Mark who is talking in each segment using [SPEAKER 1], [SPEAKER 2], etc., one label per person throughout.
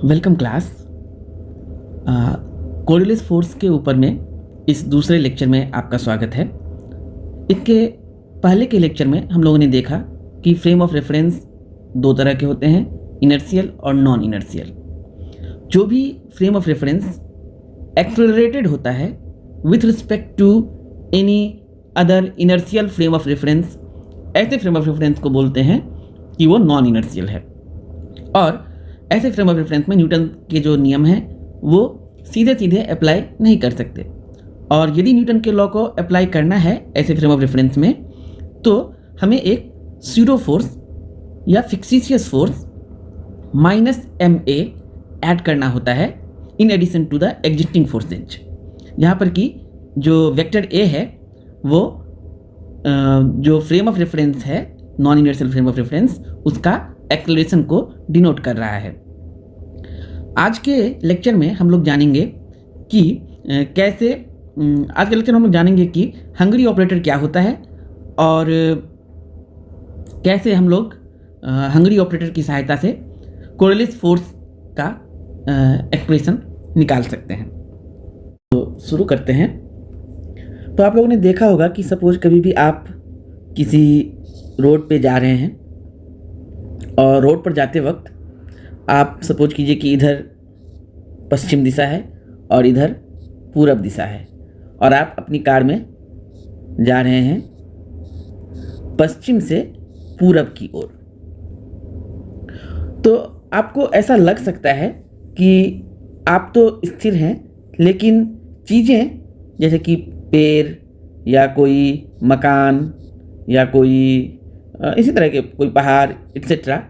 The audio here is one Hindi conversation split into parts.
[SPEAKER 1] Welcome class. कोरिलेस फोर्स के ऊपर में इस दूसरे लेक्चर में आपका स्वागत है। इसके पहले के लेक्चर में हम लोगों ने देखा कि फ्रेम ऑफ रेफरेंस दो तरह के होते हैं, इनर्शियल और नॉन इनर्शियल। जो भी फ्रेम ऑफ रेफरेंस एक्सेलरेटेड होता है with respect to any other inertial frame of reference, ऐसे फ्रेम ऑफ रेफरेंस को बोलते हैं कि वो नॉन इनर्शियल है। और ऐसे फ्रेम ऑफ रेफरेंस में न्यूटन के जो नियम हैं वो सीधे सीधे अप्लाई नहीं कर सकते, और यदि न्यूटन के लॉ को अप्लाई करना है ऐसे फ्रेम ऑफ रेफरेंस में तो हमें एक स्यूडो फोर्स या फिक्सिशियस फोर्स -ma ऐड करना होता है in addition to the existing forces. यहाँ पर कि जो वेक्टर a है वो जो फ्रेम ऑफ रेफरेंस है, non inertial frame of reference, उसका एक्सेलरेशन को डिनोट कर रहा है। आज के लेक्चर में हम लोग जानेंगे कि हंगरी ऑपरेटर क्या होता है और कैसे हम लोग हंगरी ऑपरेटर की सहायता से कोरिलेस फोर्स का एक्सप्रेशन निकाल सकते हैं। तो शुरू करते हैं। तो आप लोगों ने देखा होगा कि सपोज कभी भी आप किसी रोड पे जा रहे हैं और रोड पर जाते वक्त आप सपोज कीजिए कि इधर पश्चिम दिशा है और इधर पूरब दिशा है, और आप अपनी कार में जा रहे हैं पश्चिम से पूरब की ओर। तो आपको ऐसा लग सकता है कि आप तो स्थिर हैं, लेकिन चीज़ें जैसे कि पेड़ या कोई मकान या कोई इसी तरह के कोई पहाड़ एक्सेट्रा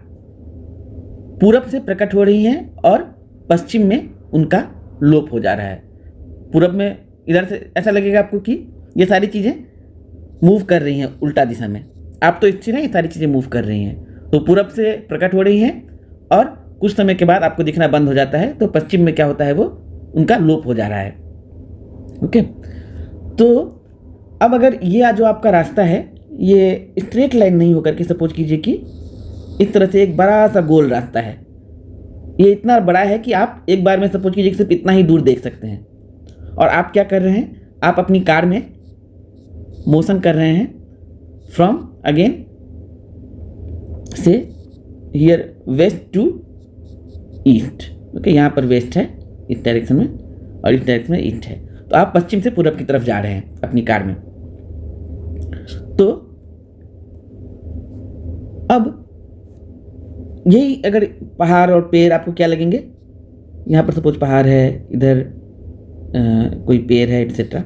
[SPEAKER 1] पूरब से प्रकट हो रही हैं और पश्चिम में उनका लोप हो जा रहा है। पूरब में इधर से ऐसा लगेगा आपको कि ये सारी चीज़ें मूव कर रही हैं उल्टा दिशा में। आप तो स्थिर हैं, ये सारी चीज़ें मूव कर रही हैं, तो पूरब से प्रकट हो रही हैं और कुछ समय के बाद आपको दिखना बंद हो जाता है, तो पश्चिम में क्या होता है, वो उनका लोप हो जा रहा है। ओके, तो अब अगर ये जो आपका रास्ता है ये स्ट्रेट लाइन नहीं होकर के सपोज कीजिए कि इस तरह से एक बड़ा सा गोल रास्ता है। ये इतना बड़ा है कि आप एक बार में सपोज कीजिए सिर्फ इतना ही दूर देख सकते हैं, और आप क्या कर रहे हैं, आप अपनी कार में मोशन कर रहे हैं फ्रॉम अगेन से here west to east. Okay, यहाँ पर वेस्ट है इस डायरेक्शन में और इस डायरेक्शन में ईस्ट है, तो आप पश्चिम से पूरब की तरफ जा रहे हैं अपनी कार में। तो अब यही अगर पहाड़ और पेड़ आपको क्या लगेंगे, यहाँ पर सपोज पहाड़ है, इधर कोई पेड़ है एक्सेट्रा,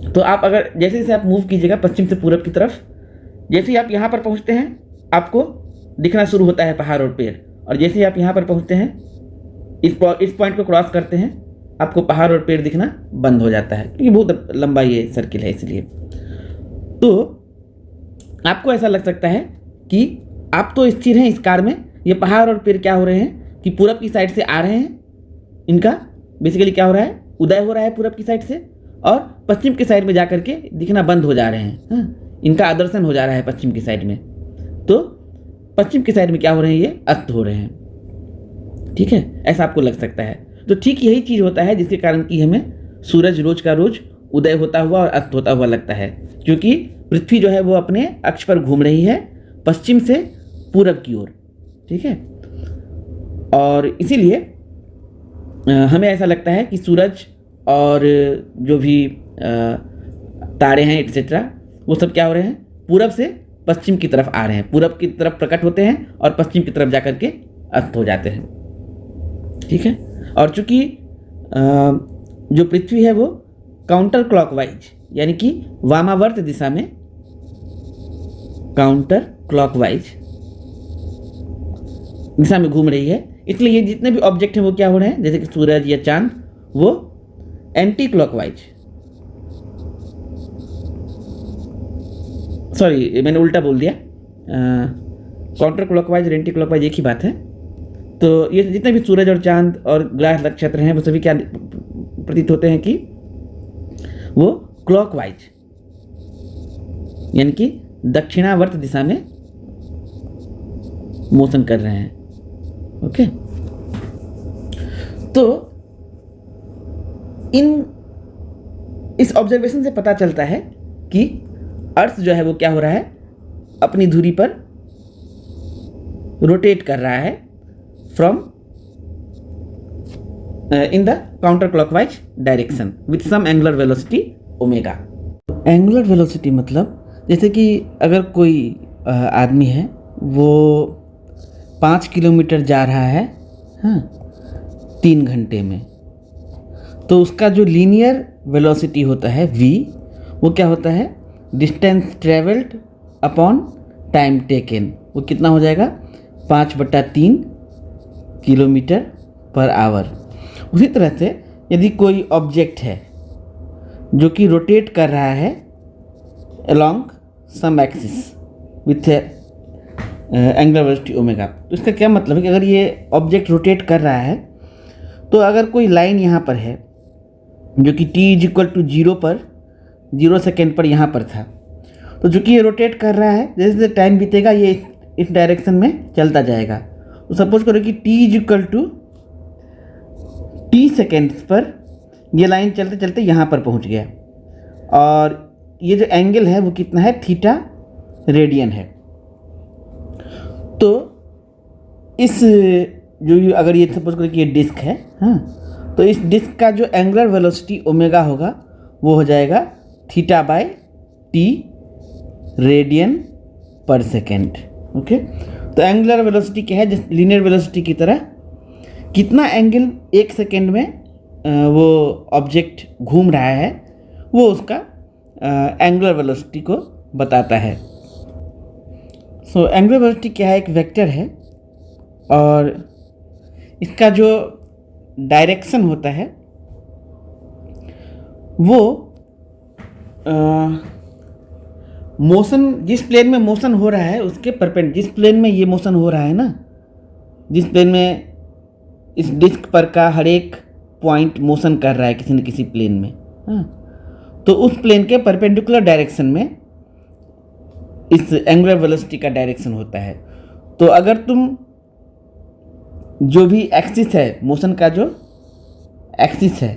[SPEAKER 1] तो आप अगर जैसे जैसे आप मूव कीजिएगा पश्चिम से पूरब की तरफ, जैसे ही आप यहाँ पर पहुँचते हैं आपको दिखना शुरू होता है पहाड़ और पेड़, और जैसे ही आप यहाँ पर पहुँचते हैं इस पॉइंट को क्रॉस करते हैं आपको पहाड़ और पेड़ दिखना बंद हो जाता है, क्योंकि बहुत लंबा ये सर्किल है। इसलिए तो आपको ऐसा लग सकता है कि आप तो स्थिर हैं इस कार में, ये पहाड़ और पेड़ क्या हो रहे हैं कि पूरब की साइड से आ रहे हैं, इनका बेसिकली क्या हो रहा है, उदय हो रहा है पूरब की साइड से, और पश्चिम की साइड में जा कर के दिखना बंद हो जा रहे हैं। हाँ, इनका आदर्शन हो जा रहा है पश्चिम की साइड में, तो पश्चिम की साइड में क्या हो रहे हैं, ये अस्त हो रहे हैं। ठीक है, ऐसा आपको लग सकता है। तो ठीक यही चीज़ होता है जिसके कारण कि हमें सूरज रोज का रोज उदय होता हुआ और अस्त होता हुआ लगता है, क्योंकि पृथ्वी जो है वो अपने अक्ष पर घूम रही है पश्चिम से पूरब की ओर। ठीक है, और इसीलिए हमें ऐसा लगता है कि सूरज और जो भी तारे हैं एक्सेट्रा वो सब क्या हो रहे हैं, पूरब से पश्चिम की तरफ आ रहे हैं, पूरब की तरफ प्रकट होते हैं और पश्चिम की तरफ जाकर के अस्त हो जाते हैं। ठीक है, और चूंकि जो पृथ्वी है वो काउंटर क्लॉकवाइज यानी कि वामावर्त दिशा में, काउंटर क्लॉकवाइज दिशा में घूम रही है, इसलिए ये जितने भी ऑब्जेक्ट हैं वो क्या हो रहे हैं, जैसे कि सूरज या चांद, वो एंटी क्लॉकवाइज, सॉरी मैंने उल्टा बोल दिया, काउंटर क्लॉकवाइज और एंटी क्लॉकवाइज एक ही बात है। तो ये जितने भी सूरज और चांद और ग्रह नक्षत्र हैं वो सभी क्या प्रतीत होते हैं कि वो क्लॉकवाइज यानी कि दक्षिणावर्त दिशा में मोशन कर रहे हैं। ओके, तो इस ऑब्जर्वेशन से पता चलता है कि अर्थ जो है वो क्या हो रहा है, अपनी धुरी पर रोटेट कर रहा है from in the counter clockwise direction with some angular velocity omega. Angular velocity मतलब जैसे कि अगर कोई आदमी है वो 5 किलोमीटर जा रहा है, हाँ, 3 घंटे में, तो उसका जो लीनियर वेलोसिटी होता है v, वो क्या होता है, distance travelled upon time taken. वो कितना हो जाएगा, 5/3 किलोमीटर पर आवर। उसी तरह से यदि कोई ऑब्जेक्ट है जो कि रोटेट कर रहा है along some axis with angular velocity omega, तो इसका क्या मतलब है कि अगर ये ऑब्जेक्ट रोटेट कर रहा है तो अगर कोई लाइन यहाँ पर है जो कि t=0 पर 0 सेकेंड पर यहाँ पर था, तो जो कि ये रोटेट कर रहा है, जैसे जैसे टाइम बीतेगा ये इस डायरेक्शन में चलता जाएगा। तो सपोज करो कि t सेकेंड्स पर ये लाइन चलते चलते यहाँ पर पहुँच गया, और ये जो एंगल है वो कितना है, थीटा रेडियन है। तो इस जो अगर ये सपोज करो कि ये डिस्क है, हाँ, तो इस डिस्क का जो एंगुलर वेलोसिटी ओमेगा होगा वो हो जाएगा θ/t रेडियन पर सेकेंड। ओके, तो एंगुलर वेलोसिटी क्या है, जैसे लीनियर वेलोसिटी की तरह कितना एंगल 1 सेकेंड में वो ऑब्जेक्ट घूम रहा है वो उसका एंगुलर वेलोसिटी को बताता है। सो एंगुलर वेलोसिटी क्या है, एक वेक्टर है, और इसका जो डायरेक्शन होता है वो मोशन, जिस प्लेन में मोशन हो रहा है उसके परपेंड, जिस प्लेन में ये मोशन हो रहा है ना, जिस प्लेन में इस डिस्क पर का हर एक पॉइंट मोशन कर रहा है किसी न किसी प्लेन में, हाँ, तो उस प्लेन के परपेंडिकुलर डायरेक्शन में इस एंगुलर वेलोसिटी का डायरेक्शन होता है। तो अगर तुम जो भी एक्सिस है, मोशन का जो एक्सिस है,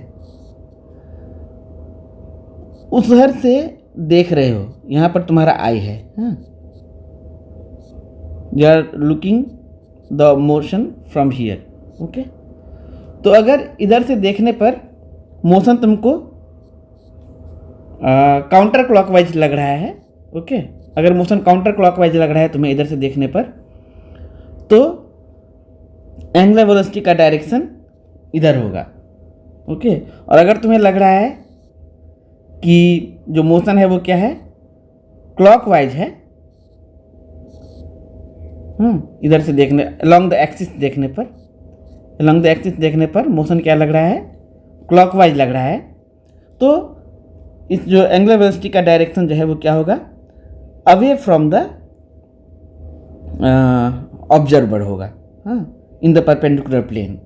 [SPEAKER 1] उस हर से देख रहे हो, यहाँ पर तुम्हारा आई है, हाँ, you are looking the motion from here. Okay, तो अगर इधर से देखने पर मोशन तुमको काउंटर क्लॉकवाइज लग रहा है, ओके, अगर मोशन काउंटर क्लॉकवाइज लग रहा है तुम्हें इधर से देखने पर, तो एंगुलर वेलोसिटी का डायरेक्शन इधर होगा। ओके, और अगर तुम्हें लग रहा है कि जो मोशन है वो क्या है, क्लॉकवाइज है, इधर से देखने अलोंग द एक्सिस देखने पर, अलोंग द एक्सिस देखने पर मोशन क्या लग रहा है, क्लॉकवाइज लग रहा है, तो इस जो एंगुलर वेलोसिटी का डायरेक्शन जो है वो क्या होगा, अवे फ्रॉम द ऑब्जर्वर होगा, हाँ, इन द परपेंडिकुलर प्लेन।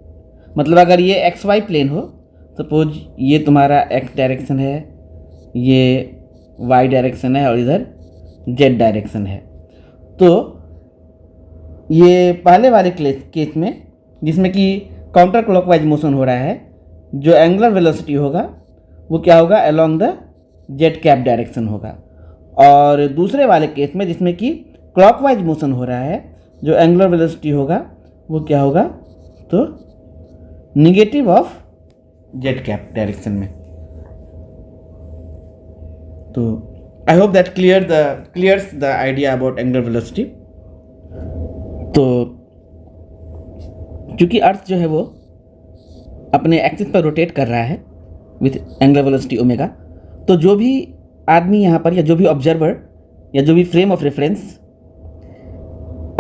[SPEAKER 1] मतलब अगर ये एक्स वाई प्लेन हो, सपोज ये तुम्हारा एक्स डायरेक्शन है, ये वाई डायरेक्शन है, और इधर जेड डायरेक्शन है, तो ये पहले वाले केस में जिसमें कि काउंटर क्लॉकवाइज मोशन हो रहा है, जो एंगुलर वेलोसिटी होगा वो क्या होगा, along the Z cap direction होगा। और दूसरे वाले केस में जिसमें कि क्लॉकवाइज मोशन हो रहा है, जो एंगुलर वेलोसिटी होगा वो क्या होगा, तो negative of Z cap direction में। तो I hope that clears the idea about angular velocity. तो क्योंकि अर्थ जो है वो अपने एक्सिस पर रोटेट कर रहा है विथ एंगुलर वेलोसिटी ओमेगा, तो जो भी आदमी यहाँ पर, या जो भी ऑब्जर्वर, या जो भी फ्रेम ऑफ रेफरेंस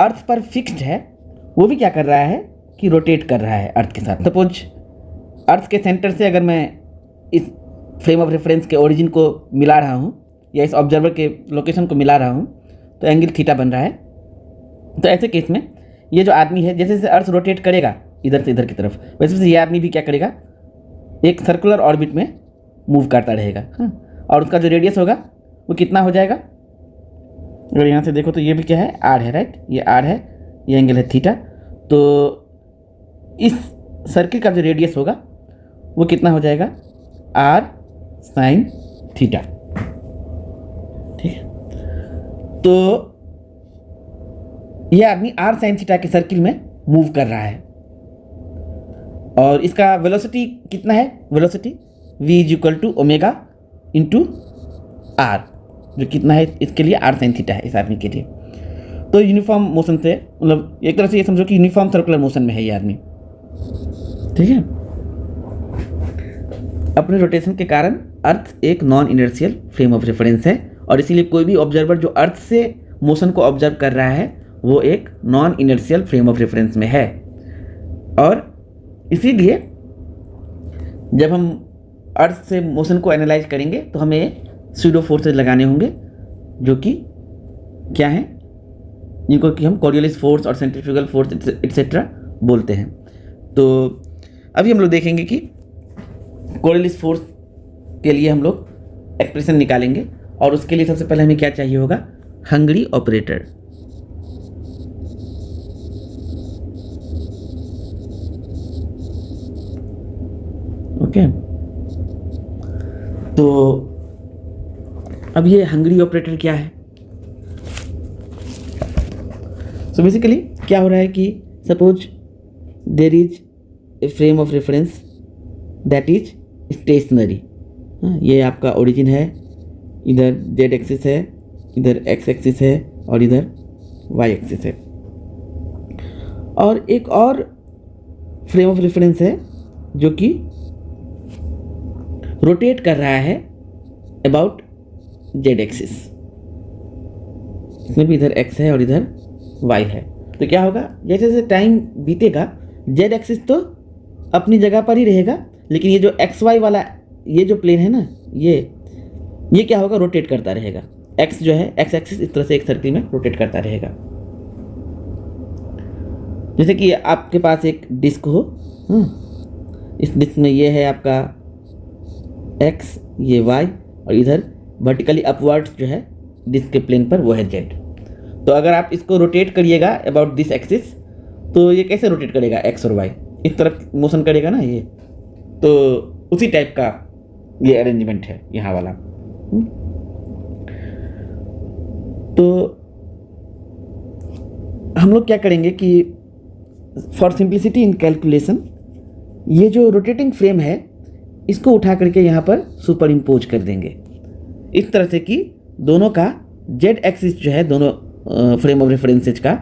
[SPEAKER 1] अर्थ पर फिक्स्ड है, वो भी क्या कर रहा है कि रोटेट कर रहा है अर्थ के साथ। सपोज अर्थ के सेंटर से अगर मैं इस फ्रेम ऑफ रेफरेंस के ओरिजिन को मिला रहा हूँ, या इस ऑब्जर्वर के लोकेशन को मिला रहा हूँ, तो एंगल थीटा बन रहा है। तो ऐसे केस में ये जो आदमी है, जैसे जैसे अर्थ रोटेट करेगा इधर से इधर की तरफ, वैसे वैसे ये आदमी भी क्या करेगा, एक सर्कुलर ऑर्बिट में मूव करता रहेगा, हाँ, और उसका जो रेडियस होगा वो कितना हो जाएगा, अगर यहाँ से देखो तो ये भी क्या है, आर है, राइट, ये आर है, ये एंगल है थीटा। तो इस सर्किल का जो रेडियस होगा वो कितना हो जाएगा, r sin थीटा। ठीक है, तो यह आदमी r sin थीटा के सर्किल में मूव कर रहा है और इसका वेलोसिटी कितना है, velocity v is equal to omega into r, जो कितना है इसके लिए r sin थीटा है इस आदमी के लिए। तो यूनिफॉर्म मोशन से, मतलब एक तरह से ये समझो कि यूनिफॉर्म सर्कुलर मोशन में है ये आदमी। ठीक है, अपने रोटेशन के कारण अर्थ एक non inertial frame of reference है और इसीलिए कोई भी ऑब्जर्वर जो अर्थ से मोशन को ऑब्जर्व कर रहा है वो एक non inertial frame of reference में है। और इसीलिए जब हम अर्थ से मोशन को एनालाइज करेंगे तो हमें स्यूडो फोर्सेज लगाने होंगे, जो कि क्या हैं, जिनको कि हम कोरियोलिस फोर्स और सेंट्रीफ्यूगल फोर्स एटसेट्रा बोलते हैं। तो अभी हम लोग देखेंगे कि कोरियोलिस फोर्स के लिए हम लोग एक्सप्रेशन निकालेंगे और उसके लिए सबसे पहले हमें क्या चाहिए होगा, हंगरी ऑपरेटर। ओके, तो अब ये हंगरी ऑपरेटर क्या है। सो बेसिकली क्या हो रहा है कि suppose there is a frame of reference that is stationary. ये आपका ओरिजिन है, इधर जेड एक्सिस है, इधर एक्स एक्सिस है और इधर वाई एक्सिस है। और एक और फ्रेम ऑफ रेफरेंस है जो कि रोटेट कर रहा है अबाउट जेड एक्सिस। इसमें भी इधर एक्स है और इधर वाई है। तो क्या होगा, जैसे जैसे टाइम बीतेगा जेड एक्सिस तो अपनी जगह पर ही रहेगा, लेकिन ये जो एक्स वाई वाला ये जो प्लेन है ना, ये क्या होगा, रोटेट करता रहेगा। एक्स जो है, एक्स एक्सिस इस तरह से एक सर्किल में रोटेट करता रहेगा। जैसे कि आपके पास एक डिस्क हो, इस डिस्क में ये है आपका एक्स, ये वाई और इधर वर्टिकली अपवर्ड्स जो है डिस्क के प्लेन पर वो है जेड। तो अगर आप इसको रोटेट करिएगा अबाउट दिस एक्सिस, तो ये कैसे रोटेट करेगा, एक्स और वाई इस तरफ मोशन करेगा ना ये, तो उसी टाइप का ये अरेंजमेंट है यहाँ वाला। तो हम लोग क्या करेंगे कि फॉर सिंप्लिसिटी इन कैलकुलेशन ये जो रोटेटिंग फ्रेम है इसको उठा करके यहाँ पर सुपर इम्पोज कर देंगे इस तरह से कि दोनों का जेड एक्सिस जो है दोनों फ्रेम ऑफ रेफरेंसेज का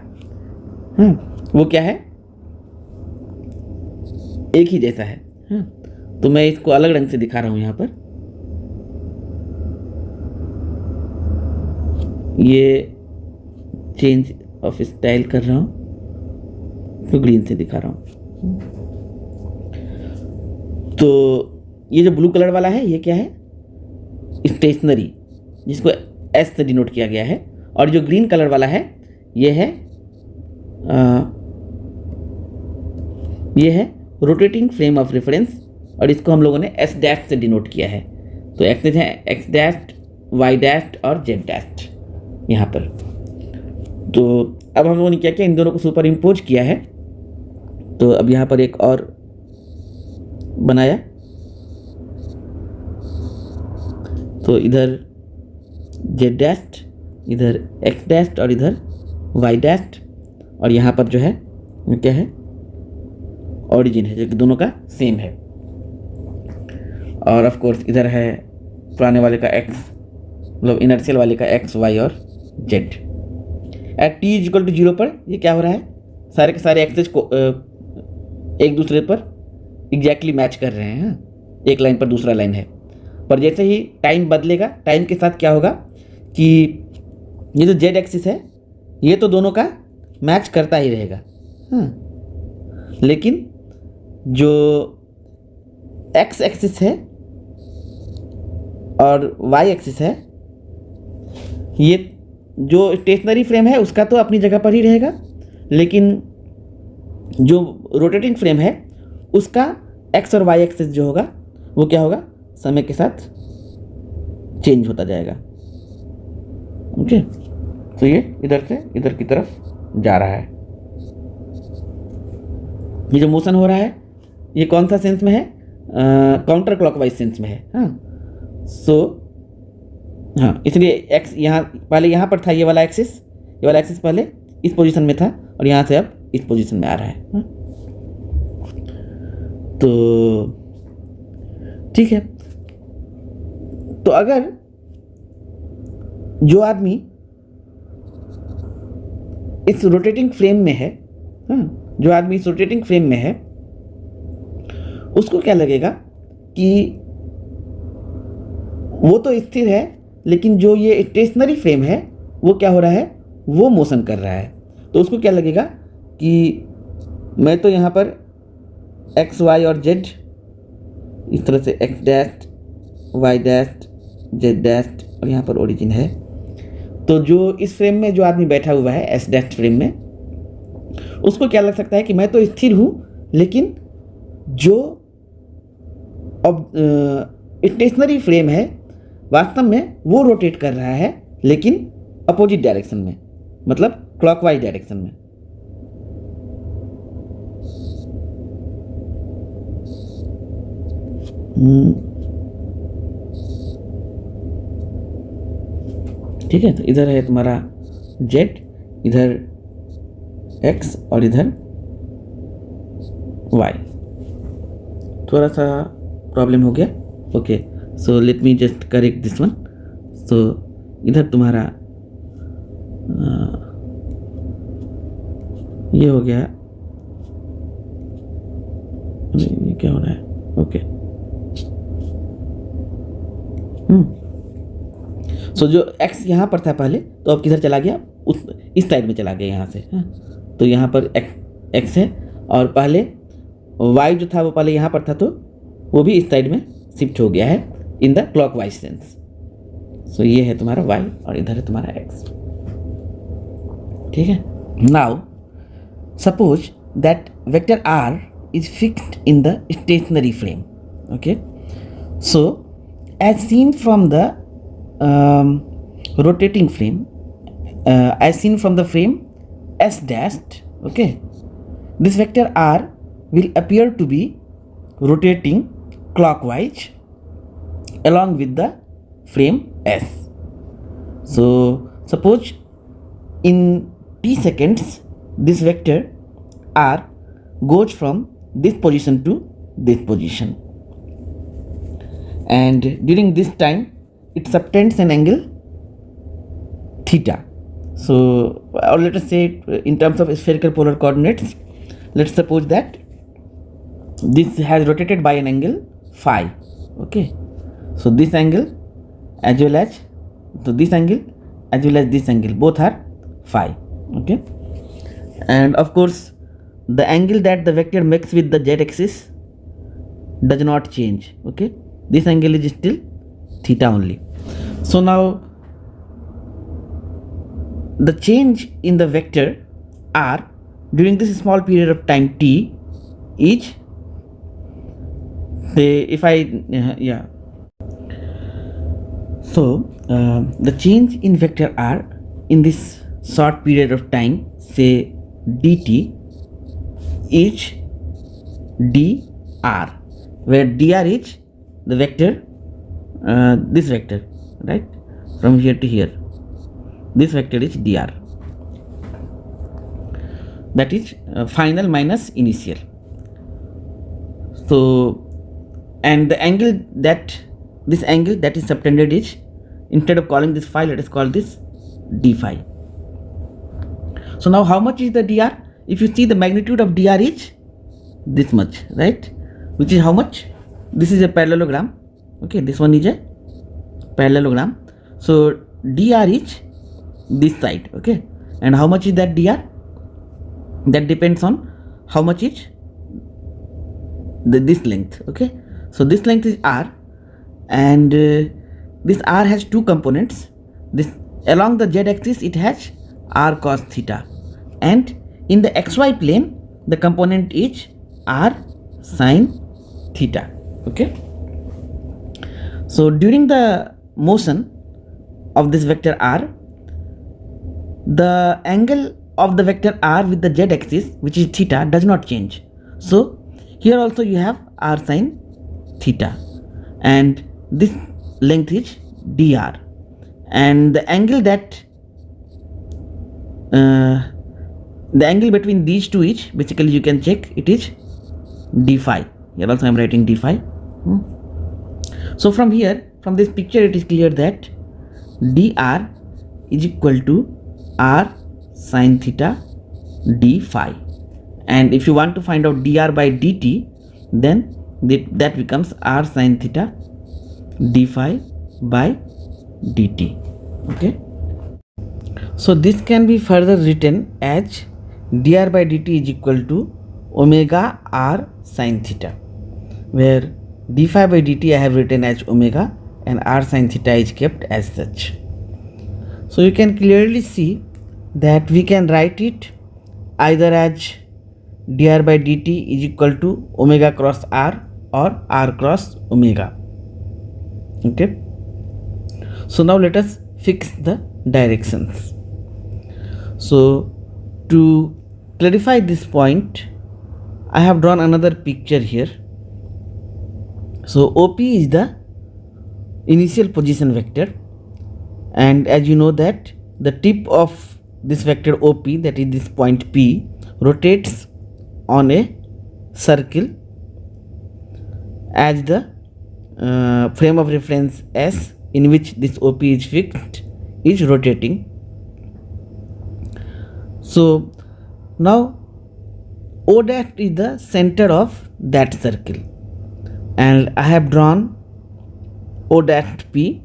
[SPEAKER 1] वो क्या है, एक ही जैसा है। तो मैं इसको अलग रंग से दिखा रहा हूँ यहाँ पर, ये चेंज ऑफ स्टाइल कर रहा हूँ तो ग्रीन से दिखा रहा हूँ। तो ये जो ब्लू कलर वाला है ये क्या है, स्टेशनरी, जिसको एस से डिनोट किया गया है। और जो ग्रीन कलर वाला है ये है रोटेटिंग फ्रेम ऑफ रेफरेंस और इसको हम लोगों ने एस डैश से डिनोट किया है। तो एक्सिस है एक्स डैश, वाई डैश और जेड डैश यहाँ पर। तो अब हम लोगों ने क्या किया, इन दोनों को सुपर इम्पोज किया है। तो अब यहाँ पर एक और बनाया, तो इधर जेड डैश, इधर एक्स डैश और इधर वाई डैश और यहाँ पर जो है क्या है, ओरिजिन है जो कि दोनों का सेम है। और ऑफ कोर्स इधर है पुराने वाले का एक्स, मतलब इनर्शियल वाले का एक्स वाई और z. At t is equal to 0 पर ये क्या हो रहा है, सारे के सारे एक्सेस को एक दूसरे पर एग्जैक्टली मैच कर रहे हैं। एक लाइन पर दूसरा लाइन है, पर जैसे ही टाइम बदलेगा, टाइम के साथ क्या होगा कि ये जो जेड एक्सिस है ये तो दोनों का मैच करता ही रहेगा, लेकिन जो एक्स एक्सिस है और वाई एक्सिस है, ये जो स्टेशनरी फ्रेम है उसका तो अपनी जगह पर ही रहेगा, लेकिन जो रोटेटिंग फ्रेम है उसका एक्स और वाई एक्सिस जो होगा वो क्या होगा, समय के साथ चेंज होता जाएगा। ओके, तो ये इधर से इधर की तरफ जा रहा है। ये जो मोशन हो रहा है ये कौन सा सेंस में है, काउंटर क्लॉकवाइज सेंस में है। हाँ, सो हाँ, इसलिए एक्स यहाँ पहले यहाँ पर था, ये वाला एक्सिस पहले इस पोजीशन में था और यहाँ से अब इस पोजीशन में आ रहा है। हाँ? तो ठीक है, तो अगर जो आदमी इस रोटेटिंग फ्रेम में है, हाँ, जो आदमी इस रोटेटिंग फ्रेम में है, उसको क्या लगेगा कि वो तो स्थिर है, लेकिन जो ये स्टेशनरी फ्रेम है वो क्या हो रहा है, वो मोशन कर रहा है। तो उसको क्या लगेगा कि मैं तो यहाँ पर एक्स वाई और जेड, इस तरह से X dash Y dash Z dash, और यहाँ पर ओरिजिन है। तो जो इस फ्रेम में जो आदमी बैठा हुआ है एस डैश फ्रेम में, उसको क्या लग सकता है कि मैं तो स्थिर हूँ, लेकिन जो अब स्टेशनरी फ्रेम है वास्तव में वो रोटेट कर रहा है, लेकिन अपोजिट डायरेक्शन में, मतलब क्लॉकवाइज डायरेक्शन में। ठीक है, तो इधर है तुम्हारा z, इधर x और इधर y। थोड़ा सा प्रॉब्लम हो गया। Okay, so let me just correct this one. सो इधर तुम्हारा ये हो गया, ये क्या हो रहा है? ओके, सो जो x यहाँ पर था पहले, तो अब किधर चला गया, उस इस साइड में चला गया यहाँ से। हाँ, तो यहाँ पर x है, और पहले y जो था वो पहले यहाँ पर था, तो वो भी इस साइड में शिफ्ट हो गया है इन द क्लॉकवाइज सेंस। सो ये है तुम्हारा y और इधर है तुम्हारा x। ठीक है, now suppose that vector r is fixed in the stationary frame. Okay, so as seen from the rotating frame, as seen from the frame S dashed, okay, this vector r will appear to be rotating clockwise along with the frame S. So suppose in t seconds this vector r goes from this position to this position, and during this time it subtends an angle theta. So, or let us say in terms of spherical polar coordinates, let's suppose that this has rotated by an angle phi. Okay, so this angle as well as, so this angle as well as this angle, both are phi. Okay, and of course the angle that the vector makes with the z axis does not change. Okay, this angle is still theta only. So now the change in the vector r during this small period of time t is, say if I yeah, so the change in vector r in this short period of time, say dt, is dr, where dr is the vector, this vector, right, from here to here, this vector is dr, that is final minus initial. So and the angle that, this angle that is subtended is, instead of calling this phi, let us call this d phi. So now how much is the dr? If you see, the magnitude of dr is this much, right, which is how much? This is a parallelogram. Okay, this one is a parallelogram. So dr is this side. Okay, and how much is that dr? That depends on how much is this length. Okay, so this length is r, and this r has two components. This along the z axis it has r cos theta, and in the xy plane the component is r sin theta. Okay, so during the motion of this vector r, the angle of the vector r with the z axis, which is theta, does not change. So here also you have r sine theta, and this length is dr, and the angle between these two is, basically you can check, it is d phi. Here also I am writing d phi. So from here, from this picture, it is clear that dr is equal to r sine theta d phi, and if you want to find out dr by dt, then that becomes r sine theta d phi by dt. Okay, so this can be further written as dr by dt is equal to omega r sine theta, where d phi by dt I have written as omega and r sine theta is kept as such. So you can clearly see that we can write it either as dr by dt is equal to omega cross r or r cross omega. Okay, so now let us fix the directions. So to clarify this point, I have drawn another picture here. So OP is the initial position vector, and as you know that the tip of this vector OP, that is this point P, rotates on a circle as the frame of reference S in which this OP is fixed is rotating. So now O dash is the center of that circle, and I have drawn O dash P.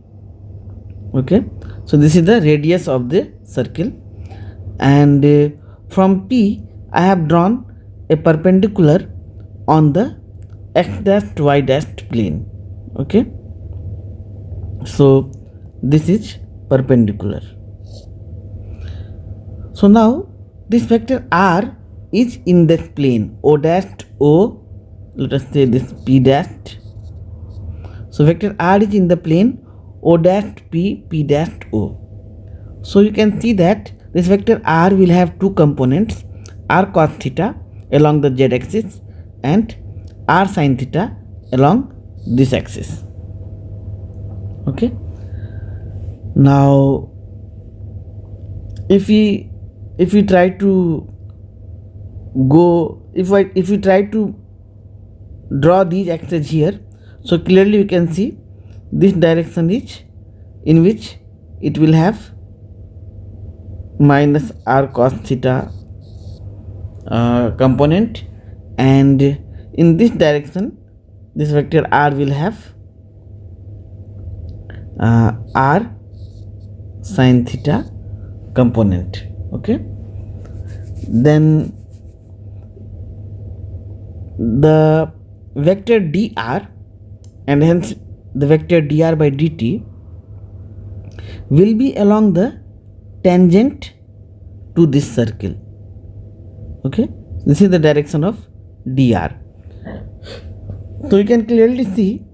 [SPEAKER 1] Okay, so this is the radius of the circle, and from P I have drawn a perpendicular on the x dash y dash plane. Okay, so this is perpendicular. So now this vector r is in this plane O dash O, let us say this P dash. So vector r is in the plane O dash P, P dash O. So you can see that this vector r will have two components, r cos theta along the z axis and r sin theta along this axis. Okay, now if we try to if we try to draw these axes here, so clearly you can see this direction is in which it will have minus r cos theta component, and in this direction this vector r will have r sin theta component. Okay, then the vector dr and hence the vector dr by dt will be along the tangent to this circle. Okay, this is the direction of dr. So you can clearly see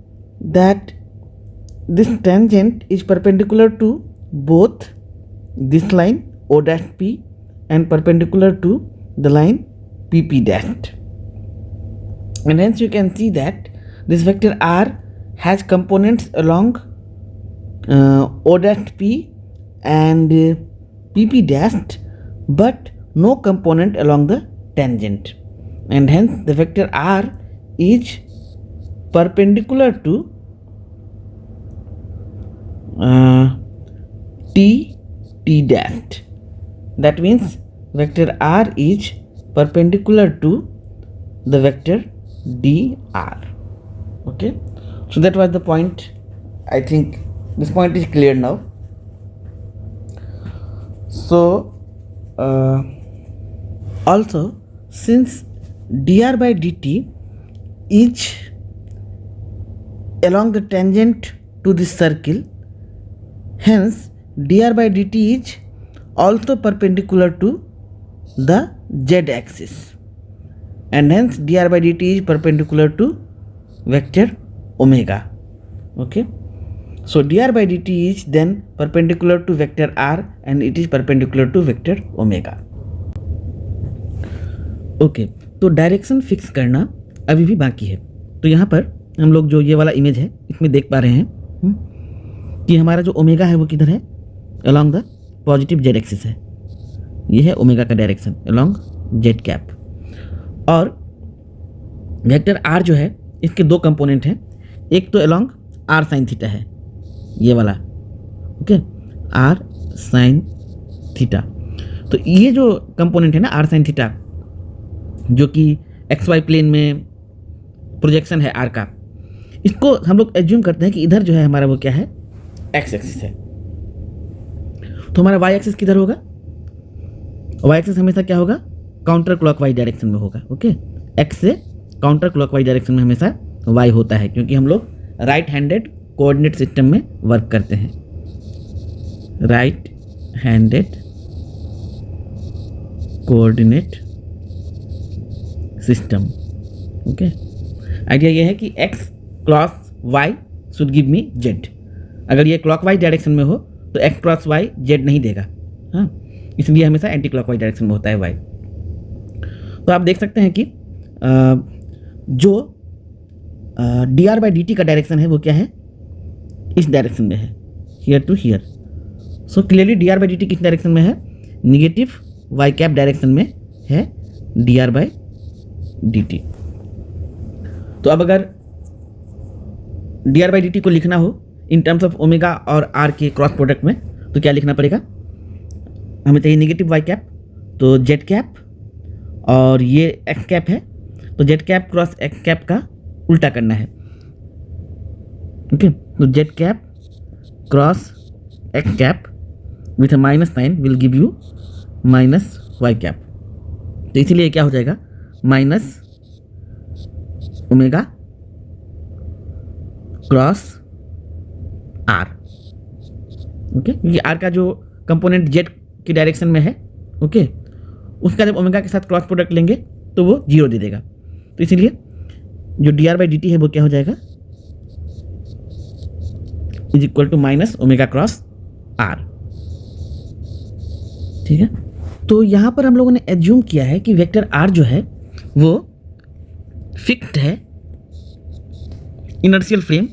[SPEAKER 1] that this tangent is perpendicular to both this line O dash P and perpendicular to the line PP dash, and hence you can see that this vector r has components along O dash P and PP dash, but no component along the tangent, and hence the vector r is perpendicular to T dash. That means vector r is perpendicular to the vector dr. Okay, so that was the point. I think this point is clear now. So also, since dr by dt is along the tangent to this circle, hence dr by dt is also perpendicular to the z axis, and hence dr by dt is perpendicular to vector omega. Okay, so dr by dt is then perpendicular to vector r and it is perpendicular to vector omega. Okay, तो डायरेक्शन फिक्स करना अभी भी बाकी है। तो यहाँ पर हम लोग जो ये वाला इमेज है इसमें देख पा रहे हैं कि हमारा जो ओमेगा है वो किधर है, along the positive Z axis है। ये है ओमेगा का डायरेक्शन अलॉन्ग जेड कैप। और वेक्टर आर जो है इसके दो कंपोनेंट हैं, एक तो अलॉन्ग आर साइन थीटा है, ये वाला, ओके, आर साइन थीटा। तो ये जो कंपोनेंट है ना आर साइन थीटा, जो कि एक्स वाई प्लेन में प्रोजेक्शन है आर का, इसको हम लोग एज्यूम करते हैं कि इधर जो है हमारा वो क्या है, एक्स एक्सिस है। तो हमारा वाई एक्सिस किधर होगा, वाई एक्सिस हमेशा क्या होगा, काउंटर क्लॉकवाइज डायरेक्शन में होगा। ओके, एक्स से काउंटर क्लॉकवाइज डायरेक्शन में हमेशा वाई होता है, क्योंकि हम लोग राइट हैंडेड कोऑर्डिनेट सिस्टम में वर्क करते हैं, right handed coordinate system. Okay, idea ये है कि x cross why should give me Z. अगर ये क्लॉकवाइज डायरेक्शन में हो तो एक्स क्रॉस वाई जेड नहीं देगा, हाँ, इसलिए हमेशा एंटी क्लॉकवाइज डायरेक्शन में होता है वाई। तो आप देख सकते हैं कि जो D R by D t का डायरेक्शन है वो क्या है, इस डायरेक्शन में है, here to here. So clearly d are by D t किस डायरेक्शन में है, निगेटिव वाई कैप डायरेक्शन में है d are by D t. तो अब अगर d are by D t को लिखना हो इन टर्म्स ऑफ ओमेगा और आर के क्रॉस प्रोडक्ट में, तो क्या लिखना पड़ेगा, हमें चाहिए निगेटिव वाई कैप, तो जेड कैप, और ये एक्स कैप है, तो z cap cross x cap का उल्टा करना है। ओके, तो z cap cross x cap with a minus sign will give you minus y cap. तो इसीलिए क्या हो जाएगा, minus omega cross are. Okay, क्योंकि आर का जो कंपोनेंट जेड की डायरेक्शन में है, ओके, उसका जब ओमेगा के साथ क्रॉस प्रोडक्ट लेंगे तो वो जीरो दे देगा। तो इसीलिए जो D R by D t है वो क्या हो जाएगा, is equal to minus omega cross r. ठीक है, तो यहाँ पर हम लोगों ने एज्यूम किया है कि वेक्टर आर जो है वो फिक्स्ड है इनर्शियल फ्रेम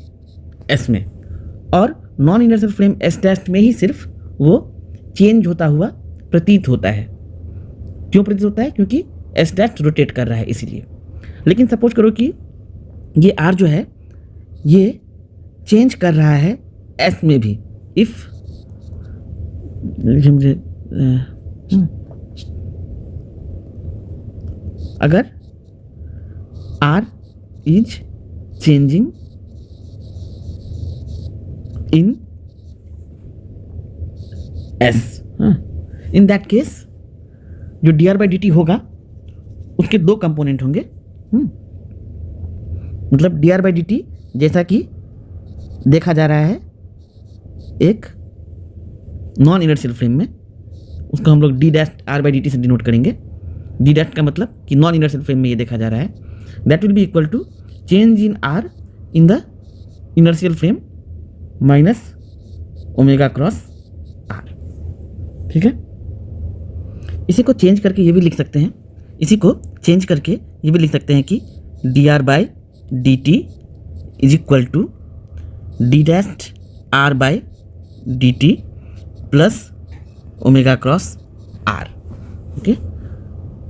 [SPEAKER 1] एस में, और non inertial frame S dash में ही सिर्फ वो चेंज होता हुआ प्रतीत होता है। क्यों प्रतीत होता है, क्योंकि एस डैश रोटेट कर रहा है इसीलिए। लेकिन सपोज करो कि ये आर जो है ये चेंज कर रहा है एस में भी, इफ अगर R is changing in S, in that case जो D R by D T होगा उसके दो कंपोनेंट होंगे। मतलब D are by D T जैसा कि देखा जा रहा है एक नॉन इनर्शियल फ्रेम में, उसको हम लोग d dash are by D t से डिनोट करेंगे। डी डैश का मतलब कि नॉन इनर्शियल फ्रेम में ये देखा जा रहा है, that will be equal to change in r in the inertial frame minus omega cross r. ठीक है, इसी को चेंज करके ये भी लिख सकते हैं, इसी को चेंज करके ये भी लिख सकते हैं कि D are by D T is equal to D dash are by D T plus omega cross are. Okay,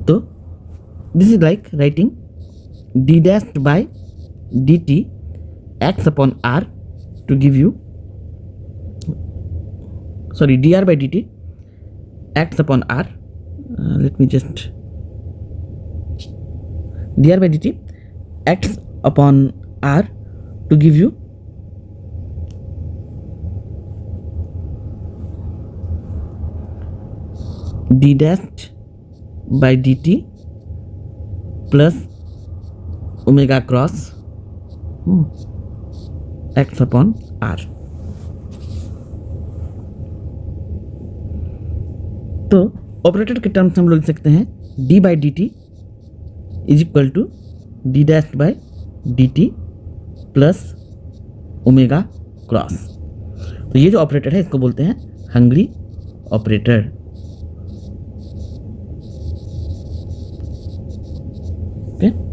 [SPEAKER 1] तो this is like writing D dash by D T X upon R to give you, sorry, dr by dt acts upon r, let me just, dr by dt acts upon r to give you d dash by dt plus omega cross acts upon r। तो ऑपरेटर के टर्म्स हम लोग लिख सकते हैं d by D T is equal to D dash by D T plus omega cross. तो ये जो ऑपरेटर है इसको बोलते हैं हंगरी ऑपरेटर। ओके।